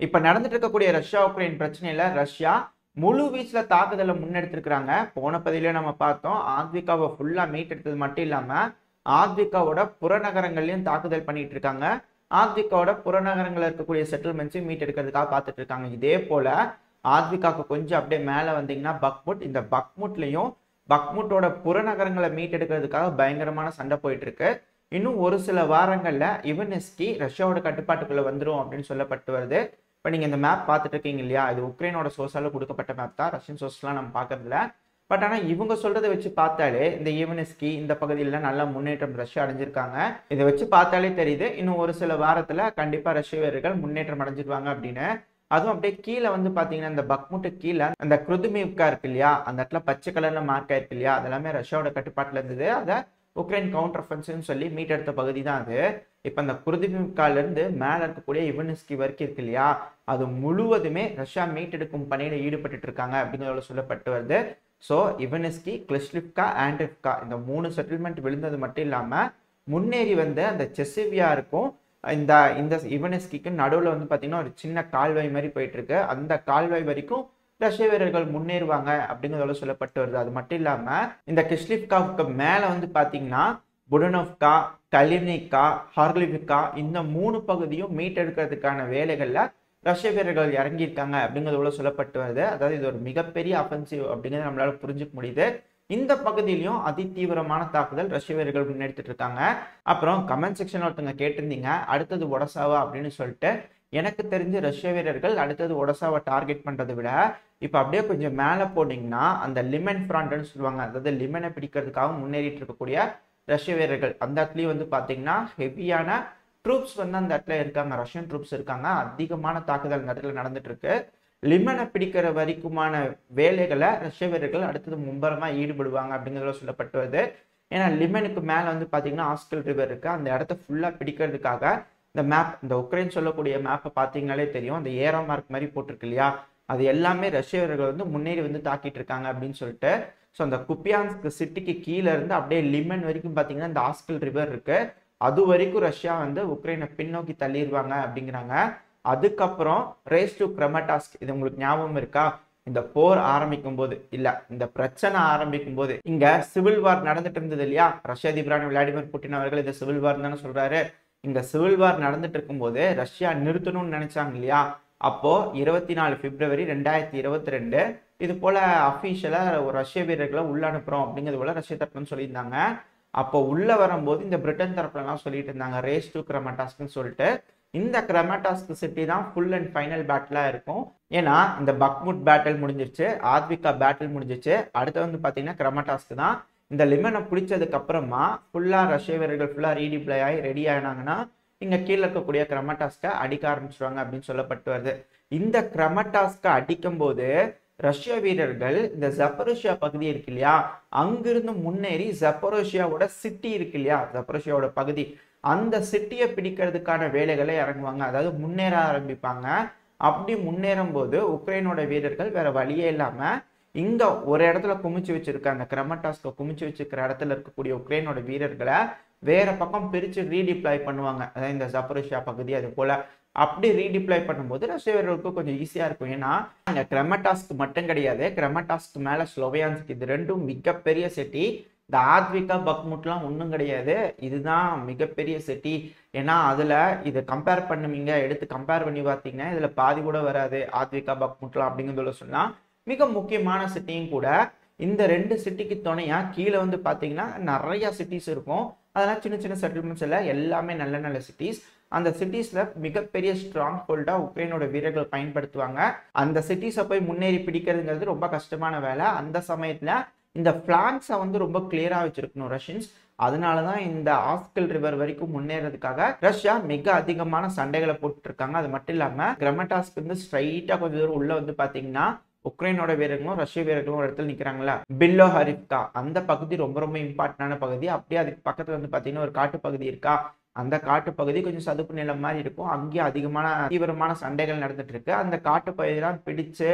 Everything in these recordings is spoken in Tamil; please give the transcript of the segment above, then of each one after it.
இப்ப நடந்துட்டு இருக்கக்கூடிய ரஷ்யா உக்ரைன் பிரச்சனையில ரஷ்யா முழு வீச்சுல தாக்குதலை முன்னெடுத்திருக்கிறாங்க. போன பதிவிலே நம்ம பார்த்தோம். ஆத்விகாவை ஃபுல்லா மீட்டெடுத்தது மட்டும் இல்லாம ஆத்விகாவோட புறநகரங்களையும் தாக்குதல் பண்ணிட்டு இருக்காங்க. ஆத்விகாவோட புறநகரங்கள்ல இருக்கக்கூடிய செட்டில்மெண்ட்ஸையும் மீட்டெடுக்கிறதுக்காக பார்த்துட்டு இருக்காங்க. இதே போல ஆத்விகாவுக்கு கொஞ்சம் அப்படியே மேல வந்தீங்கன்னா பக்முட், இந்த பக்முட்லயும் பக்முட்டோட புறநகரங்களை மீட்டெடுக்கிறதுக்காக பயங்கரமான சண்டை போயிட்டு இருக்கு. இன்னும் ஒரு சில வாரங்கள்ல இவனிஸ்கி ரஷ்யாவோட கட்டுப்பாட்டுக்குள்ள வந்துரும் அப்படின்னு சொல்லப்பட்டு வருது. இப்போ நீங்க இந்த மேப் பார்த்துட்டு இருக்கீங்க இல்லையா, இது உக்ரைனோட சோர்ஸால கொடுக்கப்பட்ட மேப் தான். ரஷ்யன் சோர்ஸ்லாம் நம்ம பார்க்கறதில்ல. பட் ஆனால் இவங்க சொல்றதை வச்சு பார்த்தாலே இந்த ஈவனிஸ்கி இந்த பகுதியில் நல்ல முன்னேற்றம் ரஷ்யா அடைஞ்சிருக்காங்க. இதை வச்சு பார்த்தாலே தெரியுது இன்னும் ஒரு சில வாரத்துல கண்டிப்பா ரஷ்ய வீரர்கள் முன்னேற்றம் அடைஞ்சிருவாங்க அப்படின்னு. அதுவும் அப்படியே கீழே வந்து பாத்தீங்கன்னா இந்த பக்முட்டு கீழே அந்த குருதுமிவ்கா இருக்கு இல்லையா, அந்த இடத்துல பச்சை கலர்ல மார்க் ஆயிருக்கு இல்லையா, அதெல்லாமே ரஷ்யாவோட கட்டுப்பாட்டுல இருந்தது. அதை உக்ரைன் கவுண்டர் அஃபென்சிவ்னு சொல்லி மீட்டெடுத்த பகுதி தான் அது. இப்ப அந்த குருதுமிவ்கால இருந்து மேல இருக்கக்கூடிய இவனிஸ்கி வரைக்கும் இருக்கு இல்லையா, அது முழுவதுமே ரஷ்யா மீட்டெடுக்கும் பணியில ஈடுபட்டு இருக்காங்க அப்படிங்கிறத சொல்லப்பட்டு வருது. ஸோ இவனிஸ்கி, கிளிஷ்லிவ்கா, ஆண்ட்ரிவ்கா இந்த 3 செட்டில்மெண்ட் விழுந்தது மட்டும் இல்லாம முன்னேறி வந்த அந்த செசிவியா இருக்கும் இந்த இந்த இவனிஸ்கிக்கு நடுவில் வந்து பார்த்தீங்கன்னா ஒரு சின்ன கால்வாய் மாதிரி போயிட்டு இருக்கு. அந்த கால்வாய் வரைக்கும் ரஷ்ய வீரர்கள் முன்னேறுவாங்க அப்படிங்கிறதோட சொல்லப்பட்டு வருது. அது மட்டும் இல்லாம இந்த கிஷ்லிவ்காவுக்கு மேல வந்து பாத்தீங்கன்னா புடனோவ்கா, கலிவ்னிகா, ஹார்லிவிகா இந்த 3 பகுதியும் மீட்டெடுக்கிறதுக்கான வேலைகள்ல ரஷ்ய வீரர்கள் இறங்கியிருக்காங்க அப்படிங்கிறதோட சொல்லப்பட்டு வருது. அதாவது இது ஒரு மிகப்பெரிய அஃபென்சிவ் அப்படிங்கிறத நம்மளால புரிஞ்சுக்க முடியுது. இந்த பகுதியிலையும் அதி தீவிரமான தாக்குதல் ரஷ்ய வீரர்கள் முன்னெடுத்துட்டு இருக்காங்க. அப்புறம் கமெண்ட் செக்ஷன் ஒருத்தவங்க கேட்டிருந்தீங்க அடுத்தது ஒடசாவா அப்படின்னு சொல்லிட்டு. எனக்கு தெரிஞ்ச ரஷ்ய வீரர்கள் அடுத்தது ஒடசாவை டார்கெட் பண்றதை விட இப்ப அப்படியே கொஞ்சம் மேல போனீங்கன்னா அந்த லிமன் ஃப்ராண்ட்னு சொல்லுவாங்க, அதாவது லிமனை பிடிக்கிறதுக்காக முன்னேறிட்டு இருக்கக்கூடிய ரஷ்ய வீரர்கள் அந்த இடத்துலயும் வந்து பாத்தீங்கன்னா ஹெவியான ட்ரூப்ஸ் வந்து அந்த இடத்துல இருக்காங்க, ரஷ்யன் ட்ரூப்ஸ் இருக்காங்க. அதிகமான தாக்குதல் அந்த இடத்துல நடந்துட்டு இருக்கு. லிமனை பிடிக்கிற வரைக்குமான வேலைகளை ரஷ்ய வீரர்கள் அடுத்தது மும்பரமா ஈடுபடுவாங்க அப்படிங்கிறத சொல்லப்பட்டு வருது. ஏன்னா லிமனுக்கு மேல வந்து பாத்தீங்கன்னா ஆஸ்கல் ரிவர் இருக்கு. அந்த இடத்த ஃபுல்லா பிடிக்கிறதுக்காக இந்த மேப், இந்த உக்ரைன் சொல்லக்கூடிய மேப்பை பார்த்தீங்கன்னாலே தெரியும், அந்த ஏரோ மார்க் மாதிரி போட்டிருக்கு இல்லையா, அது எல்லாமே ரஷ்ய வீரர்கள் வந்து முன்னேறி வந்து தாக்கிட்டு இருக்காங்க அப்படின்னு சொல்லிட்டு. ஸோ அந்த குப்பியான்ஸ்க் சிட்டிக்கு கீழே இருந்து அப்படியே லிமன் வரைக்கும் பார்த்தீங்கன்னா இந்த ஆஸ்கல் ரிவர் இருக்கு. அது வரைக்கும் ரஷ்யா வந்து உக்ரைனை பின்னோக்கி தள்ளிடுவாங்க அப்படிங்கிறாங்க. அதுக்கப்புறம் ரேஸ் டு கிரமட்டாஸ்க், இது உங்களுக்கு ஞாபகம் இருக்கா, இந்த போர் ஆரம்பிக்கும் போது இல்ல இந்த பிரச்சனை ஆரம்பிக்கும் போது இங்க சிவில் வார் நடந்துட்டு இருந்தது இல்லையா, ரஷ்ய அதிபரான விளாடிமிர் புட்டின் அவர்கள் இதை சிவில் வார் தானே சொல்றாரு. இந்த சிவில் வார் நடந்துட்டு இருக்கும் போது ரஷ்யா நிறுத்தணும்னு நினைச்சாங்க இல்லையா, அப்போ 24 பிப்ரவரி 2022 இது போல அபிஷியலா ஒரு ரஷ்ய வீரர்களை உள்ள அனுப்புறோம் அப்படிங்கிறது போல ரஷ்ய தரப்புன்னு சொல்லியிருந்தாங்க. அப்போ உள்ள வரும்போது இந்த பிரிட்டன் தரப்புல எல்லாம் சொல்லிட்டு இருந்தாங்க ரேஸ் டு கிரமட்டாஸ்க்னு சொல்லிட்டு. இந்த கிரமட்டாஸ்க் சிட்டி தான் ஃபுல் அண்ட் ஃபைனல் பேட்டிலா இருக்கும். ஏன்னா இந்த பக்முட் பேட்டில் முடிஞ்சிருச்சு, ஆத்விகா பேட்டில் முடிஞ்சிருச்சு, அடுத்து வந்து பாத்தீங்கன்னா கிரமட்டாஸ்க் தான். இந்த லிமனை பிடிச்சதுக்கு அப்புறமா ஃபுல்லா ரஷ்ய வீரர்கள் ஃபுல்லா ரீடிப்ளை ஆகி ரெடி ஆயினாங்கன்னா இங்க கீழே இருக்கக்கூடிய கிரமட்டாஸ்கை அடிக்க ஆரம்பிச்சிருவாங்க அப்படின்னு சொல்லப்பட்டு வருது. இந்த கிரமட்டாஸ்கை அடிக்கும் போது ரஷ்ய வீரர்கள் இந்த ஜப்பரோஷியா பகுதி இருக்கு இல்லையா, அங்கிருந்து முன்னேறி ஜப்பரோஷியாவோட சிட்டி இருக்கு இல்லையா, ஜப்பரோஷியாவோட பகுதி, அந்த சிட்டியை பிடிக்கிறதுக்கான வேலைகளை இறங்குவாங்க, அதாவது முன்னேற ஆரம்பிப்பாங்க. அப்படி முன்னேறும் போது உக்ரைனோட வீரர்கள் வேற வழியே இல்லாம இங்க ஒரு இடத்துல குமிச்சு வச்சிருக்க அந்த கிரமட்டாஸ்க குமிச்சு வச்சிருக்கிற இடத்துல இருக்கக்கூடிய உக்ரைனோட வீரர்களை வேற பக்கம் பிரிச்சு ரீடிப்ளாய் பண்ணுவாங்க, அதாவது இந்த ஜப்பரோஷியா பகுதி. அது போல அப்படி ரீடிப்ளாய் பண்ணும்போது ரஷ்ய வீரர்களுக்கு கொஞ்சம் ஈஸியா இருக்கும். ஏன்னா இங்க கிரமட்டாஸ்க் மட்டும் கிடையாது, கிரமட்டாஸ்க் மேல ஸ்லோவியான்ஸ்க், இது ரெண்டும் மிகப்பெரிய சிட்டி. இந்த ஆத்விகா பக்முட்லாம் ஒன்றும் கிடையாது, இதுதான் மிகப்பெரிய சிட்டி. ஏன்னா அதுல இதை கம்பேர் பண்ணுவீங்க, எடுத்து கம்பேர் பண்ணி பார்த்தீங்கன்னா இதுல பாதி கூட வராது ஆத்விகா பக்முட்லாம் அப்படிங்கிறத சொன்னா மிக முக்கியமான சிட்டியும் கூட. இந்த 2 சிட்டிக்கு துணையா கீழே வந்து பாத்தீங்கன்னா நிறைய சிட்டிஸ் இருக்கும், அதெல்லாம் சின்ன சின்ன செட்டில்மெண்ட்ஸ் இல்லை, எல்லாமே நல்ல நல்ல சிட்டிஸ். அந்த சிட்டிஸ்ல மிகப்பெரிய ஸ்ட்ராங் ஹோல்டா உக்ரைனோட வீரர்கள் பயன்படுத்துவாங்க. அந்த சிட்டிஸை போய் முன்னேறி பிடிக்கிறதுங்கிறது ரொம்ப கஷ்டமான வேலை. அந்த சமயத்துல இந்த பிளாங்ஸை வந்து ரொம்ப கிளியரா வச்சிருக்கணும் ரஷ்யன்ஸ். அதனாலதான் இந்த ஆஸ்கல் ரிவர் வரைக்கும் முன்னேறதுக்காக ரஷ்யா மிக அதிகமான சண்டைகளை போட்டு இருக்காங்க. அது மட்டும் இல்லாம கிரமட்டாஸ்க்கு வந்து ஸ்ட்ரைட்டா கொஞ்சம் தூரம் உள்ள வந்து பாத்தீங்கன்னா உக்ரைனோட வீரர்களும் ரஷ்ய வீரர்களும் ஒரு இடத்துல நிக்கிறாங்களா, பில்லோ ஹரிப்கா அந்த பகுதி ரொம்ப ரொம்ப இம்பார்ட்டன்டான பகுதி. அப்படியே அதுக்கு பக்கத்துல வந்து பாத்தீங்கன்னா ஒரு காட்டு பகுதி இருக்கா, அந்த காட்டு பகுதி கொஞ்சம் சதுப்பு நிலம் மாதிரி இருக்கும், அங்கேயும் அதிகமான தீவிரமான சண்டைகள் நடந்துட்டு இருக்கு. அந்த காட்டு பகுதியெல்லாம் பிடிச்சு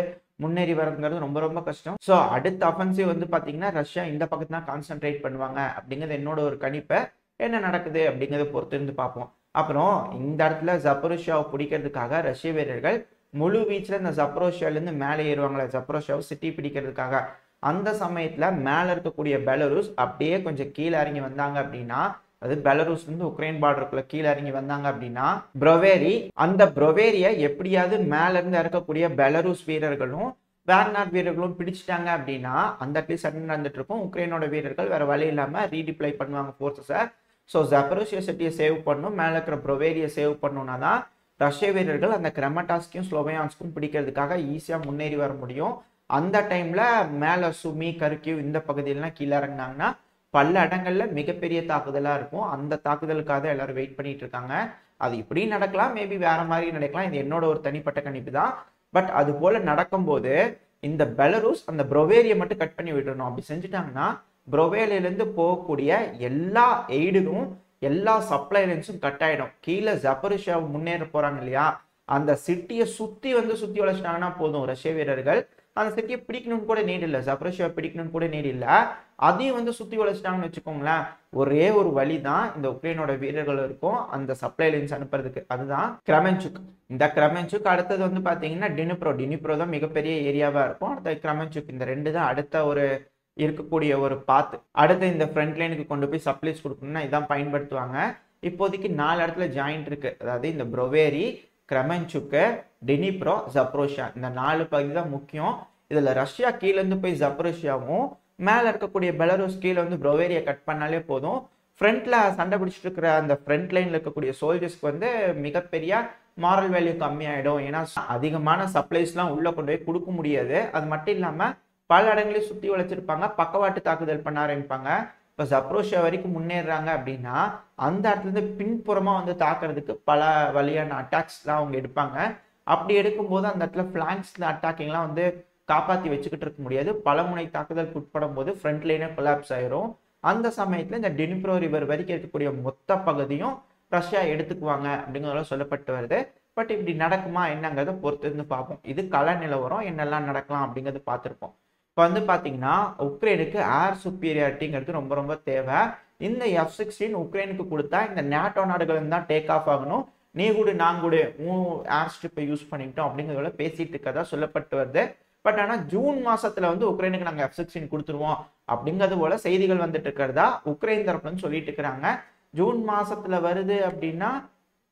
முன்னேறி வரதுங்கிறது ரொம்ப ரொம்ப கஷ்டம். ஸோ அடுத்த அஃபென்சிவ் வந்து பாத்தீங்கன்னா ரஷ்யா இந்த பக்கத்துல தான் கான்சென்ட்ரேட் பண்ணுவாங்க அப்படிங்கிறது என்னோட ஒரு கணிப்பை. என்ன நடக்குது அப்படிங்கிறத பொறுத்து இருந்து பார்ப்போம். அப்புறம் இந்த இடத்துல ஜப்பரோஷியாவை பிடிக்கிறதுக்காக ரஷ்ய வீரர்கள் முழு வீச்சில் இந்த ஜப்ரோஷியாலேருந்து மேலே ஏறுவாங்களே, ஜப்ரோஷியாவை சிட்டி பிடிக்கிறதுக்காக. அந்த சமயத்துல மேல இருக்கக்கூடிய பெலருஸ் அப்படியே கொஞ்சம் கீழே இறங்கி வந்தாங்க அப்படின்னா, அது பெலருஸ்ல இருந்து உக்ரைன் பார்டருக்குள்ள கீழே இறங்கி வந்தாங்க அப்படின்னா, ப்ரொவேரி அந்த ப்ரொவேரியை எப்படியாவது மேல இருந்து இறக்கக்கூடிய பெலருஸ் வீரர்களும் வேக்னர் வீரர்களும் பிடிச்சிட்டாங்க அப்படின்னா, அந்த இடத்துல சண்டை நடந்துட்டு இருக்கும். உக்ரைனோட வீரர்கள் வேற வழி இல்லாம ரீடிப்ளை பண்ணுவாங்க ஃபோர்ஸஸை. ஸோ ஜப்பரோசியா சிட்டியை சேவ் பண்ணும், மேல இருக்கிற ப்ரொவேரியை சேவ் பண்ணணும்னா தான் ரஷ்ய வீரர்கள் அந்த கிரமட்டாஸ்கையும் ஸ்லோவியான்ஸ்க்கும் பிடிக்கிறதுக்காக ஈஸியா முன்னேறி வர முடியும். அந்த டைம்ல மேல சுமி, கர்கிவ் இந்த பகுதியிலாம் கீழே இறங்கினாங்கன்னா பல இடங்கள்ல மிகப்பெரிய தாக்குதலா இருக்கும். அந்த தாக்குதலுக்காக எல்லாரும் வெயிட் பண்ணிட்டு இருக்காங்க. அது இப்படி நடக்கலாம், மேபி வேற மாதிரி நடக்கலாம். இது என்னோட ஒரு தனிப்பட்ட கணிப்பு தான். பட் அது போல நடக்கும்போது இந்த பெலருஸ் அந்த ப்ரொவேரியை மட்டும் கட் பண்ணி விட்டுறணும். அப்படி செஞ்சுட்டாங்கன்னா ப்ரொவேலியிலேருந்து போகக்கூடிய எல்லா எய்டுக்கும் எல்லா சப்ளை லைன்ஸும் கட் ஆயிடும். கீழே ஜப்பரிஷியா முன்னேற போறாங்க இல்லையா, அந்த சிட்டியை சுத்தி உழைச்சிட்டாங்கன்னா போதும் ரஷ்ய வீரர்கள். அந்த சிட்டியை பிடிக்கணும்னு கூட நீட் இல்லை, ஜப்பரிஷியா பிடிக்கணும்னு கூட நீட் இல்லை. அதையும் சுத்தி உழைச்சிட்டாங்கன்னு வச்சுக்கோங்களேன். ஒரே ஒரு வழி தான் இந்த உக்ரைனோட வீரர்கள் இருக்கும் அந்த சப்ளை லைன்ஸ் அனுப்புறதுக்கு, அதுதான் கிரெமென்சுக். இந்த கிரெமென்சுக் அடுத்தது பாத்தீங்கன்னா டினிப்ரோ தான் மிகப்பெரிய ஏரியாவா இருக்கும். அடுத்த கிரெமென்சுக், இந்த ரெண்டு தான் அடுத்த ஒரு இருக்கக்கூடிய ஒரு பாத்து. அடுத்து இந்த ஃப்ரண்ட் லைனுக்கு கொண்டு போய் சப்ளைஸ் கொடுக்கணும்னா இதான் பயன்படுத்துவாங்க. இப்போதைக்கு 4 இடத்துல ஜாயிண்ட் இருக்கு. அதாவது இந்த ப்ரொவேரி, கிரெமென்சுக்கு, டினிப்ரோ, ஜப்ரோஷியா, இந்த 4 பகுதி தான் முக்கியம். இதுல ரஷ்யா கீழே இருந்து போய் ஜப்ரோஷியாவும் மேல இருக்கக்கூடிய பெலருஸ் கீழே ப்ரொவேரியை கட் பண்ணாலே போதும். ஃப்ரண்ட்ல சண்டை பிடிச்சிட்டு இருக்கிற அந்த ஃப்ரண்ட் லைன்ல இருக்கக்கூடிய சோல்ஜர்ஸ்க்கு மிகப்பெரிய மாரல் வேல்யூ கம்மியாயிடும். ஏன்னா அதிகமான சப்ளைஸ்லாம் உள்ள கொண்டு போய் கொடுக்க முடியாது. அது மட்டும் இல்லாம பல இடங்களையும் சுத்தி உழைச்சிருப்பாங்க, பக்கவாட்டு தாக்குதல் பண்ண ஆரம்பிப்பாங்க. இப்ப ஜப்ரோஷியா வரைக்கும் முன்னேறாங்க அப்படின்னா அந்த இடத்துல இருந்து பின்புறமா தாக்குறதுக்கு பல வழியான அட்டாக்ஸ்லாம் அவங்க எடுப்பாங்க. அப்படி எடுக்கும்போது அந்த இடத்துல பிளாங்க்ஸ்ல அட்டாக்கிங்லாம் காப்பாற்றி வச்சுக்கிட்டு இருக்க முடியாது. பல முனை தாக்குதலுக்கு உட்படும் போது ஃப்ரண்ட் லைனே கொலாப்ஸ் ஆயிரும். அந்த சமயத்துல இந்த டினிப்ரோ ரிவர் வரைக்கும் இருக்கக்கூடிய மொத்த பகுதியும் ரஷ்யா எடுத்துக்குவாங்க அப்படிங்கிறதெல்லாம் சொல்லப்பட்டு வருது. பட் இப்படி நடக்குமா என்னங்கிறத பொறுத்து இருந்து பார்ப்போம். இது கள நிலவரம், என்னெல்லாம் நடக்கலாம் அப்படிங்கிறது பார்த்துருப்போம். இப்போ பாத்தீங்கன்னா உக்ரைனுக்கு ஏர் சுப்பீரியாரிட்டிங்கிறது ரொம்ப ரொம்ப தேவை. இந்த F-16 உக்ரைனுக்கு கொடுத்தா இந்த நேட்டோ நாடுகள் தான் டேக் ஆஃப் ஆகணும். நீ கூட நான் கூட ஏர் ஸ்ட்ரிப்பை யூஸ் பண்ணிக்கிட்டோம் அப்படிங்கிறத பேசிட்டு இருக்கதா சொல்லப்பட்டு வருது. பட் ஆனா ஜூன் மாசத்துல உக்ரைனுக்கு நாங்க F-16 கொடுத்துருவோம் அப்படிங்கிறது போல செய்திகள் வந்துட்டு இருக்கிறதா உக்ரைன் தரப்புல சொல்லிட்டு இருக்கிறாங்க. ஜூன் மாசத்துல வருது அப்படின்னா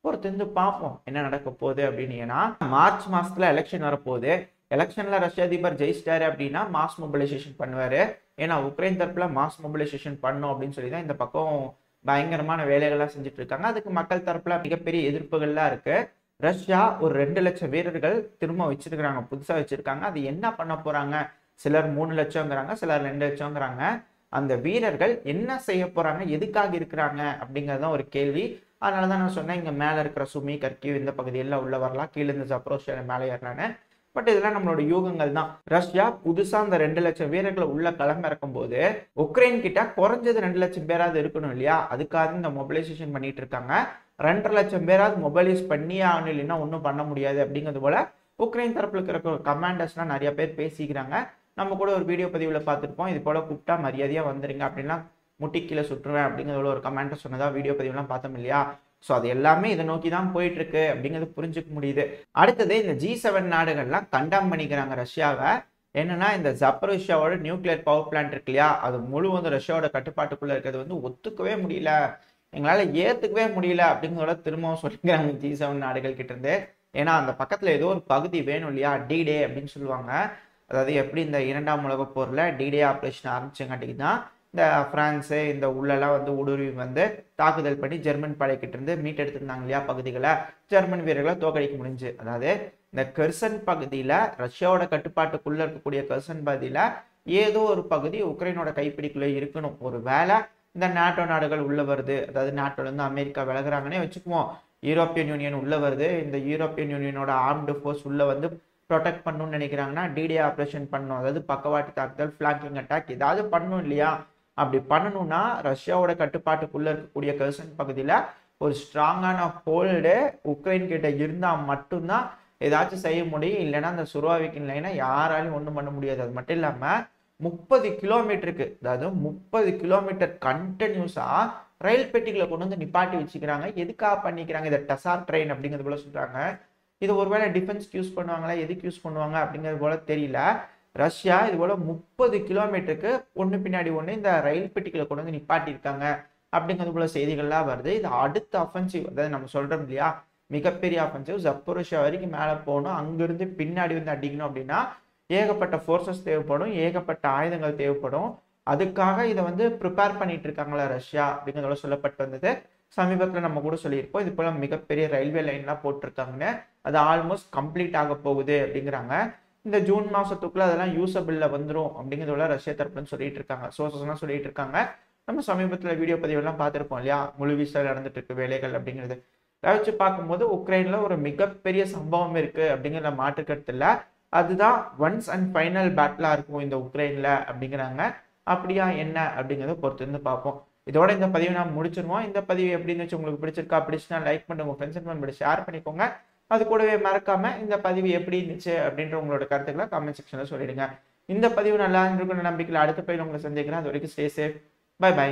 பொறுத்து பார்ப்போம் என்ன நடக்க போகுது அப்படின்னு. ஏன்னா மார்ச் மாசத்துல எலெக்ஷன் வரப்போகுது. எலெக்ஷன்ல ரஷ்ய அதிபர் ஜெயிச்சிட்டாரு அப்படின்னா மாஸ் மொபிலைசேஷன் பண்ணுவாரு. ஏன்னா உக்ரைன் தரப்புல மாஸ் மொபிலைசேஷன் பண்ணும் அப்படின்னு சொல்லி தான் இந்த பக்கம் பயங்கரமான வேலைகள்லாம் செஞ்சுட்டு இருக்காங்க. அதுக்கு மக்கள் தரப்புல மிகப்பெரிய எதிர்ப்புகள்லாம் இருக்கு. ரஷ்யா ஒரு 2 லட்சம் வீரர்கள் திரும்ப வச்சிருக்கிறாங்க, புதுசா வச்சிருக்காங்க. அது என்ன பண்ண போறாங்க? சிலர் 3 லட்சம்ங்கிறாங்க, சிலர் 2 லட்சம்ங்கிறாங்க. அந்த வீரர்கள் என்ன செய்ய போறாங்க, எதுக்காக இருக்கிறாங்க அப்படிங்கறதுதான் ஒரு கேள்வி. அதனாலதான் நான் சொன்னேன் இங்க மேல இருக்கிற சுமி, கர்கிவ் இந்த பகுதியெல்லாம் உள்ள வரலாம், கீழே இருந்து ஜப்ரோஷியா மேலே ஏறலான்னு. பட் இதெல்லாம் நம்மளோட யூகங்கள் தான். ரஷ்யா புதுசா அந்த 2 லட்சம் வீரர்களை உள்ள களம் இறக்கும் போது உக்ரைன் கிட்ட குறைஞ்சது 2 லட்சம் பேராவது இருக்கணும் இல்லையா, அதுக்காக இந்த மொபிலைசேஷன் பண்ணிட்டு இருக்காங்க. 2.5 லட்சம் பேராவது மொபைலைஸ் பண்ணியே ஆகணும், இல்லைன்னா ஒன்றும் பண்ண முடியாது அப்படிங்கிறது போல உக்ரைன் தரப்புல இருக்கிற கமாண்டர்ஸ்லாம் நிறைய பேர் பேசிக்கிறாங்க. நம்ம கூட ஒரு வீடியோ பதிவுல பார்த்துருப்போம், இது போல கூப்பிட்டா மரியாதையா வந்துருங்க அப்படின்னா முட்டி கீழே சுற்றுவேன் அப்படிங்கிறத ஒரு கமாண்டர் சொன்னதா வீடியோ பதிவுலாம் பார்த்தோம் இல்லையா. ஸோ அது எல்லாமே இதை நோக்கி தான் போயிட்டு இருக்கு அப்படிங்கிறது புரிஞ்சுக்க முடியுது. அடுத்தது இந்த G7 நாடுகள்லாம் கண்டம் பண்ணிக்கிறாங்க ரஷ்யாவை. என்னன்னா இந்த ஜப்பரோஷியாவோட நியூக்ளியர் பவர் பிளான்ட் இருக்கு இல்லையா, அது முழுவதும் ரஷ்யாவோட கட்டுப்பாட்டுக்குள்ள இருக்கிறது ஒத்துக்கவே முடியல, எங்களால ஏத்துக்கவே முடியல அப்படிங்கிறத திரும்பவும் சொல்லிக்கிறாங்க G7 நாடுகள் கிட்ட இருந்து. ஏன்னா அந்த பக்கத்துல ஏதோ ஒரு பகுதி வேணும் இல்லையா, D-Day அப்படின்னு சொல்லுவாங்க. அதாவது எப்படி இந்த 2ஆம் உலகப் போர்ல D-Day ஆப்ரேஷன் ஆரம்பிச்சங்காட்டிக்கு தான் இந்த பிரான்ஸு இந்த உள்ளெல்லாம் ஊடுருவி தாக்குதல் பண்ணி ஜெர்மன் படைக்கிட்ட இருந்து மீட்டெடுத்திருந்தாங்க இல்லையா பகுதிகளை, ஜெர்மன் வீரர்களை தோக்கடிக்க முடிஞ்சு. அதாவது இந்த கெர்சன் பகுதியில ரஷ்யாவோட கட்டுப்பாட்டுக்குள்ள இருக்கக்கூடிய கெர்சன் பகுதியில ஏதோ ஒரு பகுதி உக்ரைனோட கைப்பிடிக்குள்ள இருக்கணும். ஒரு வேளை இந்த நாட்டோ நாடுகள் உள்ள வருது, அதாவது நாட்டோல இருந்து அமெரிக்கா விலகுறாங்கன்னே வச்சுக்குவோம், யூரோப்பியன் யூனியன் உள்ள வருது, இந்த யூரோப்பியன் யூனியனோட ஆர்ம்டு ஃபோர்ஸ் உள்ள ப்ரொடெக்ட் பண்ணணும்னு நினைக்கிறாங்கன்னா D-Day ஆப்ரேஷன் பண்ணணும். அதாவது பக்கவாட்டு தாக்குதல், ஃபிளாங்கிங் அட்டாக் ஏதாவது பண்ணணும் இல்லையா. அப்படி பண்ணணும்னா ரஷ்யாவோட கட்டுப்பாட்டுக்குள்ள இருக்கக்கூடிய கெர்சன் பகுதியில ஒரு ஸ்ட்ராங்கான ஹோல்டு உக்ரைன் கிட்ட இருந்தா மட்டும்தான் ஏதாச்சும் செய்ய முடியும். இல்லைன்னா அந்த சுரோவிக்கின் லைனை யாராலையும் ஒன்றும் பண்ண முடியாது. அது மட்டும் இல்லாம 30 கிலோமீட்டருக்கு, அதாவது 30 கிலோமீட்டர் கண்டினியூஸா ரயில் பெட்டிகளை கொண்டு நிப்பாட்டி வச்சுக்கிறாங்க. எதுக்காக பண்ணிக்கிறாங்க? இதை டசார் ட்ரெயின் அப்படிங்கிறது போல சொல்றாங்க. இது ஒருவேளை டிஃபென்ஸ்க்கு யூஸ் பண்ணுவாங்களா, எதுக்கு யூஸ் பண்ணுவாங்க அப்படிங்கிறது போல தெரியல. ரஷ்யா இது போல 30 கிலோமீட்டருக்கு ஒன்று பின்னாடி ஒன்று இந்த ரயில் பெட்டிகளை கொண்டு வந்து நிப்பாட்டியிருக்காங்க அப்படிங்கிறது போல செய்திகள்லாம் வருது. இது அடுத்த அஃபென்சிவ், அதாவது நம்ம சொல்றோம் இல்லையா, மிகப்பெரிய அஃபென்சிவ் ஜப்போரிஷியா வரைக்கும் மேலே போகணும், அங்கிருந்து பின்னாடி வந்து அடிக்கணும் அப்படின்னா ஏகப்பட்ட ஃபோர்ஸஸ் தேவைப்படும், ஏகப்பட்ட ஆயுதங்கள் தேவைப்படும். அதுக்காக இதை வந்து ப்ரிப்பேர் பண்ணிட்டு இருக்காங்களா ரஷ்யா அப்படிங்கிறதோட சொல்லப்பட்டு வந்தது. சமீபத்தில் நம்ம கூட சொல்லியிருப்போம், இது போல மிகப்பெரிய ரயில்வே லைன்லாம் போட்டிருக்காங்கன்னு. அது ஆல்மோஸ்ட் கம்ப்ளீட் ஆக போகுது அப்படிங்கிறாங்க. இந்த ஜூன் மாசத்துக்குள்ள அதெல்லாம் யூசபிள்ல வந்துடும் அப்படிங்கிறதோட ரஷ்யா தரப்புன்னு சொல்லிட்டு இருக்காங்க, சோர்சஸ்லாம் சொல்லிட்டு இருக்காங்க. நம்ம சமீபத்தில் வீடியோ பதிவெல்லாம் பார்த்துருப்போம் இல்லையா, முழு வீச்சில் நடந்துட்டு இருக்கு வேலைகள் அப்படிங்கிறது. அதை வச்சு பார்க்கும்போது உக்ரைன்ல ஒரு மிகப்பெரிய சம்பவம் இருக்கு அப்படிங்கிற மாற்று கருத்து இல்லை. அதுதான் ஒன்ஸ் அண்ட் ஃபைனல் பேட்டிலா இருக்கும் இந்த உக்ரைன்ல அப்படிங்கிறாங்க. அப்படியா என்ன அப்படிங்கிறத பொறுத்து இருந்து பார்ப்போம். இதோட இந்த பதிவை நான் முடிச்சிருவோம். இந்த பதிவு எப்படி இருந்துச்சு, உங்களுக்கு பிடிச்சிருக்கா, பிடிச்சுன்னா லைக் பண்ணுங்க, உங்க ஃப்ரெண்ட்ஸ் அண்ட் ஃபேமிலியோட ஷேர் பண்ணிக்கோங்க. அது கூடவே மறக்காம இந்த பதிவு எப்படி இருந்துச்சு அப்படின்ற உங்களோட கருத்துக்களை கமெண்ட் செக்ஷன்ல சொல்லிடுங்க. இந்த பதிவு நல்லா இருந்திருக்கும் நம்பிக்கையில் அடுத்த பதிவு உங்களை சந்திக்கிறேன். அது வரைக்கும் ஸ்டே சேஃப். By by.